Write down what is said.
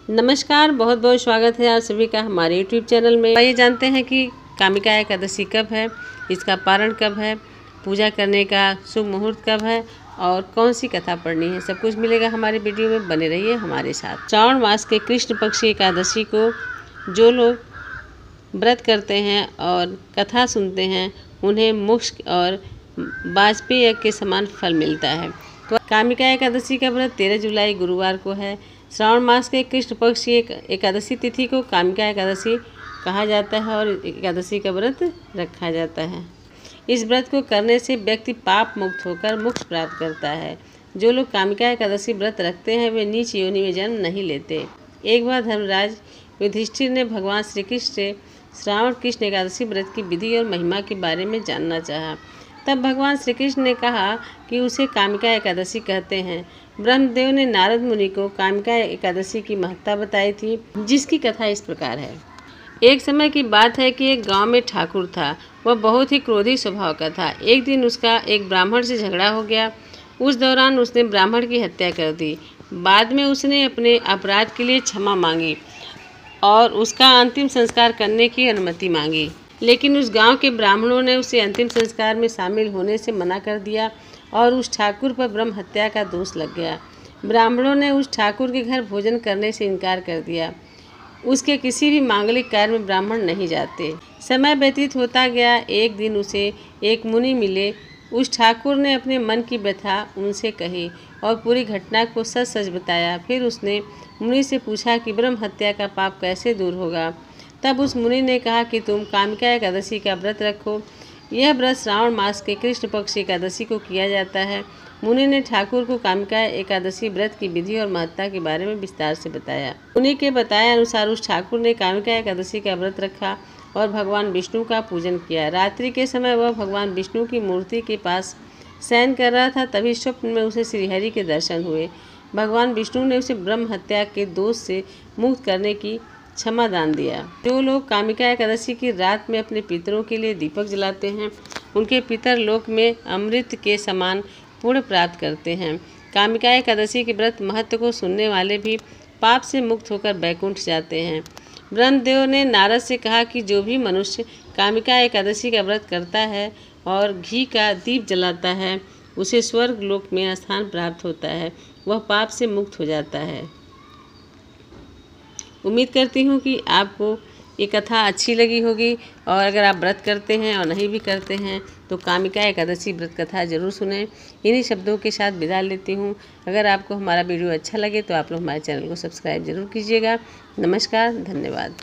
नमस्कार, बहुत बहुत स्वागत है आप सभी का हमारे यूट्यूब चैनल में। आइए जानते हैं कि कामिका एकादशी कब है, इसका पारण कब है, पूजा करने का शुभ मुहूर्त कब है और कौन सी कथा पढ़नी है। सब कुछ मिलेगा हमारे वीडियो में, बने रहिए हमारे साथ। श्रावण मास के कृष्ण पक्ष की एकादशी को जो लोग व्रत करते हैं और कथा सुनते हैं उन्हें मोक्ष और वाजपेयी यज्ञ के समान फल मिलता है। तो कामिका एकादशी का व्रत 13 जुलाई गुरुवार को है। श्रावण मास के कृष्ण पक्ष की एकादशी तिथि को कामिका एकादशी कहा जाता है और एकादशी का व्रत रखा जाता है। इस व्रत को करने से व्यक्ति पाप मुक्त होकर मोक्ष प्राप्त करता है। जो लोग कामिका एकादशी व्रत रखते हैं वे नीच योनि में जन्म नहीं लेते। एक बार धर्मराज युधिष्ठिर ने भगवान श्री कृष्ण से श्रावण कृष्ण एकादशी व्रत की विधि और महिमा के बारे में जानना चाहा। तब भगवान श्री कृष्ण ने कहा कि उसे कामिका एकादशी कहते हैं। ब्रह्मदेव ने नारद मुनि को कामिका एकादशी की महत्ता बताई थी, जिसकी कथा इस प्रकार है। एक समय की बात है कि एक गांव में ठाकुर था। वह बहुत ही क्रोधी स्वभाव का था। एक दिन उसका एक ब्राह्मण से झगड़ा हो गया। उस दौरान उसने ब्राह्मण की हत्या कर दी। बाद में उसने अपने अपराध के लिए क्षमा मांगी और उसका अंतिम संस्कार करने की अनुमति मांगी, लेकिन उस गांव के ब्राह्मणों ने उसे अंतिम संस्कार में शामिल होने से मना कर दिया और उस ठाकुर पर ब्रह्म हत्या का दोष लग गया। ब्राह्मणों ने उस ठाकुर के घर भोजन करने से इनकार कर दिया। उसके किसी भी मांगलिक कार्य में ब्राह्मण नहीं जाते। समय व्यतीत होता गया। एक दिन उसे एक मुनि मिले। उस ठाकुर ने अपने मन की व्यथा उनसे कही और पूरी घटना को सच सच बताया। फिर उसने मुनि से पूछा कि ब्रह्म हत्या का पाप कैसे दूर होगा। तब उस मुनि ने कहा कि तुम कामिका एकादशी का व्रत रखो। यह व्रत श्रावण मास के कृष्ण पक्ष एकादशी को किया जाता है। मुनि ने ठाकुर को कामिका एकादशी व्रत की विधि और महत्ता के बारे में विस्तार से बताया। मुनि के बताए अनुसार उस ठाकुर ने कामिका एकादशी का व्रत रखा और भगवान विष्णु का पूजन किया। रात्रि के समय वह भगवान विष्णु की मूर्ति के पास शयन कर रहा था। तभी स्वप्न में उसे श्रीहरि के दर्शन हुए। भगवान विष्णु ने उसे ब्रह्म हत्या के दोष से मुक्त करने की क्षमा दान दिया। जो लोग कामिका एकादशी की रात में अपने पितरों के लिए दीपक जलाते हैं उनके पितर लोक में अमृत के समान पुण्य प्राप्त करते हैं। कामिका एकादशी के व्रत महत्व को सुनने वाले भी पाप से मुक्त होकर वैकुंठ जाते हैं। ब्रह्मदेव ने नारद से कहा कि जो भी मनुष्य कामिका एकादशी का व्रत करता है और घी का दीप जलाता है उसे स्वर्ग लोक में स्थान प्राप्त होता है, वह पाप से मुक्त हो जाता है। उम्मीद करती हूँ कि आपको ये कथा अच्छी लगी होगी और अगर आप व्रत करते हैं और नहीं भी करते हैं तो कामिका एकादशी व्रत कथा ज़रूर सुनें। इन्हीं शब्दों के साथ विदा लेती हूँ। अगर आपको हमारा वीडियो अच्छा लगे तो आप लोग हमारे चैनल को सब्सक्राइब ज़रूर कीजिएगा। नमस्कार, धन्यवाद।